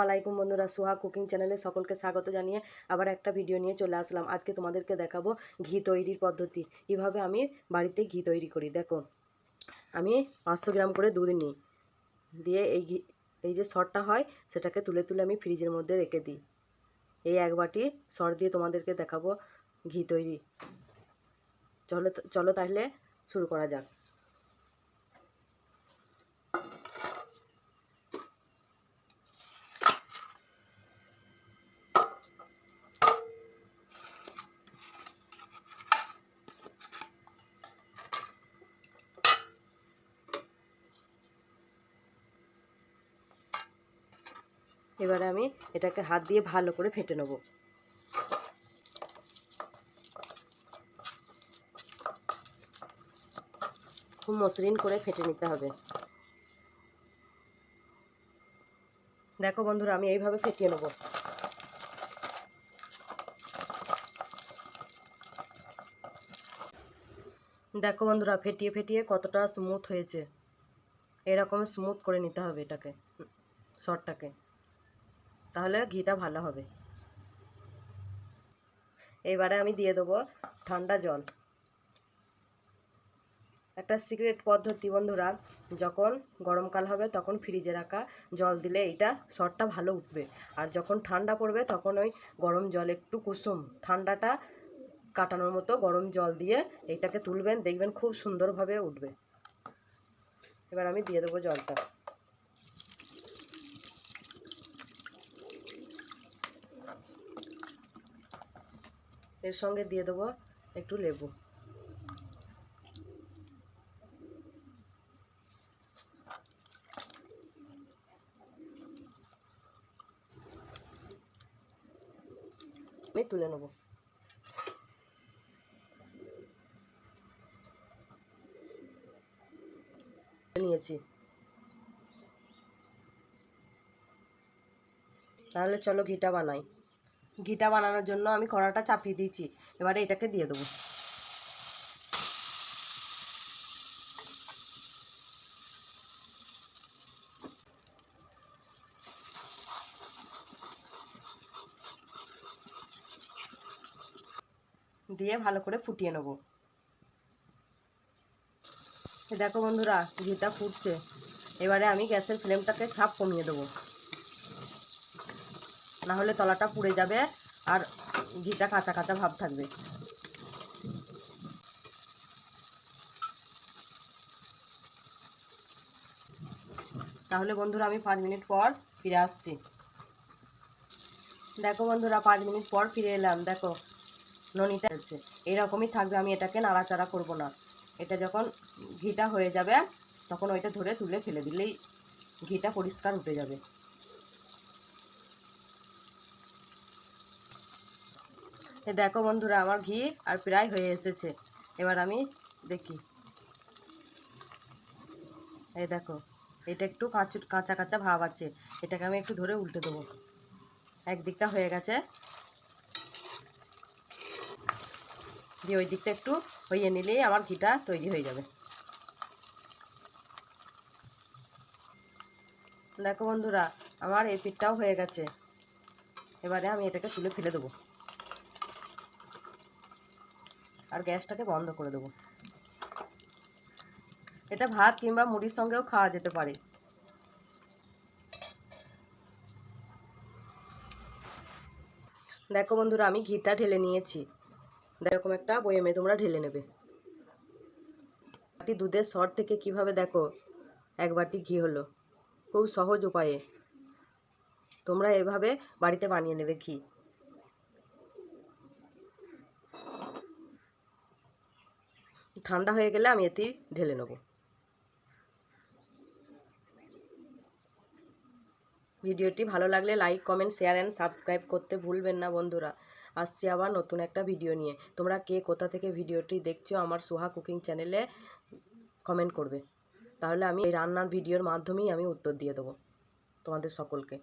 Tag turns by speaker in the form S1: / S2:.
S1: আলাইকুম বন্ধুরা, সোহা কুকিং চ্যানেলে সকলকে স্বাগত জানিয়ে আবার একটা ভিডিও নিয়ে চলে আসলাম। আজকে তোমাদেরকে দেখাবো ঘি তৈরির পদ্ধতি, কিভাবে আমি বাড়িতে ঘি তৈরি করি। দেখো, আমি 500 গ্রাম করে দুধ নিই, দিয়ে এই যে সরটা হয় সেটাকে তুলে তুলে আমি ফ্রিজের মধ্যে রেখে দিই। এই এক বাটি সর দিয়ে তোমাদেরকে দেখাবো ঘি তৈরি। চলো তাহলে শুরু করা যাক। এবারে আমি এটাকে হাত দিয়ে ভালো করে ফেটে নেব। খুব মসৃণ করে ফেটে নিতে হবে। দেখো বন্ধুরা, আমি এইভাবে ফেটিয়ে নেব। দেখো বন্ধুরা, ফেটিয়ে ফেটিয়ে কতটা স্মুথ হয়েছে। এরকম স্মুথ করে নিতে হবে এটাকে, সরটাকে, তাহলে ঘিটা ভালো হবে। এবারে আমি দিয়ে দেবো ঠান্ডা জল। একটা সিক্রেট পদ্ধতি বন্ধুরা, যখন গরমকাল হবে তখন ফ্রিজে রাখা জল দিলে এইটা সরটা ভালো উঠবে, আর যখন ঠান্ডা পড়বে তখন ওই গরম জল একটু কুসুম ঠান্ডাটা কাটানোর মতো গরম জল দিয়ে এইটাকে তুলবেন, দেখবেন খুব সুন্দরভাবে উঠবে। এবার আমি দিয়ে দেবো জলটা। এর সঙ্গে দিয়ে দেবো একটু লেবু। আমি তুলে নেব। নিয়েছি, তাহলে চলো ঘিটা বানাই। ঘিটা বানানোর জন্য আমি কড়াটা চাপিয়ে দিয়েছি, এবারে এটাকে দিয়ে দেবো। দিয়ে ভালো করে ফুটিয়ে নেব। দেখো বন্ধুরা, ঘিটা ফুটছে। এবারে আমি গ্যাসের ফ্লেমটাকে ছাপ কমিয়ে দেবো, না হলে তলাটা পুড়ে যাবে আর ঘিটা কাঁচা কাঁচা ভাব থাকবে। তাহলে বন্ধুরা, আমি 5 মিনিট পর ফিরে আসছি। দেখো বন্ধুরা, 5 মিনিট পর ফিরে এলাম। দেখো ননিটা হচ্ছে এরকমই থাকবে, আমি এটাকে নাড়াচাড়া করব না। এটা যখন ঘিটা হয়ে যাবে তখন ওইটা ধরে তুলে ফেলে দিলেই ঘিটা পরিষ্কার উঠে যাবে। দেখো বন্ধুরা, আমার ঘি আর প্রায় হয়ে এসেছে। এবার আমি দেখি, এই দেখো এটা একটু কাঁচা কাঁচা ভাব আছে। এটাকে আমি একটু ধরে উল্টে দেবো। একদিকটা হয়ে গেছে, দিয়ে ওই দিকটা একটু হইয়ে নিলেই আমার ঘিটা তৈরি হয়ে যাবে। দেখো বন্ধুরা, আমার এই পিঠটাও হয়ে গেছে। এবারে আমি এটাকে তুলে ফেলে দেবো আর গ্যাসটাকে বন্ধ করে দেবো। এটা ভাত কিংবা মুড়ির সঙ্গেও খাওয়া যেতে পারে। দেখো বন্ধুরা, আমি ঘিটা ঢেলে নিয়েছি। এরকম একটা বয়ামে তোমরা ঢেলে নেবে। বাটি দুধের সর থেকে কিভাবে দেখো 1 বাটি ঘি হলো, খুব সহজ উপায়ে। তোমরা এভাবে বাড়িতে বানিয়ে নেবে ঘি। ঠান্ডা হয়ে গেলে আমি এতেই ঢেলে নেব। ভিডিওটি ভালো লাগলে like, comment, share and subscribe করতে ভুলবেন না বন্ধুরা। আসছি আবার নতুন একটা ভিডিও নিয়ে। তোমরা কে কোথা থেকে ভিডিওটি দেখছো আমার সোহা কুকিং চ্যানেলে কমেন্ট করবে, তাহলে আমি এই রান্নার ভিডিওর মাধ্যমেই আমি উত্তর দিয়ে দেবো তোমাদের সকলকে।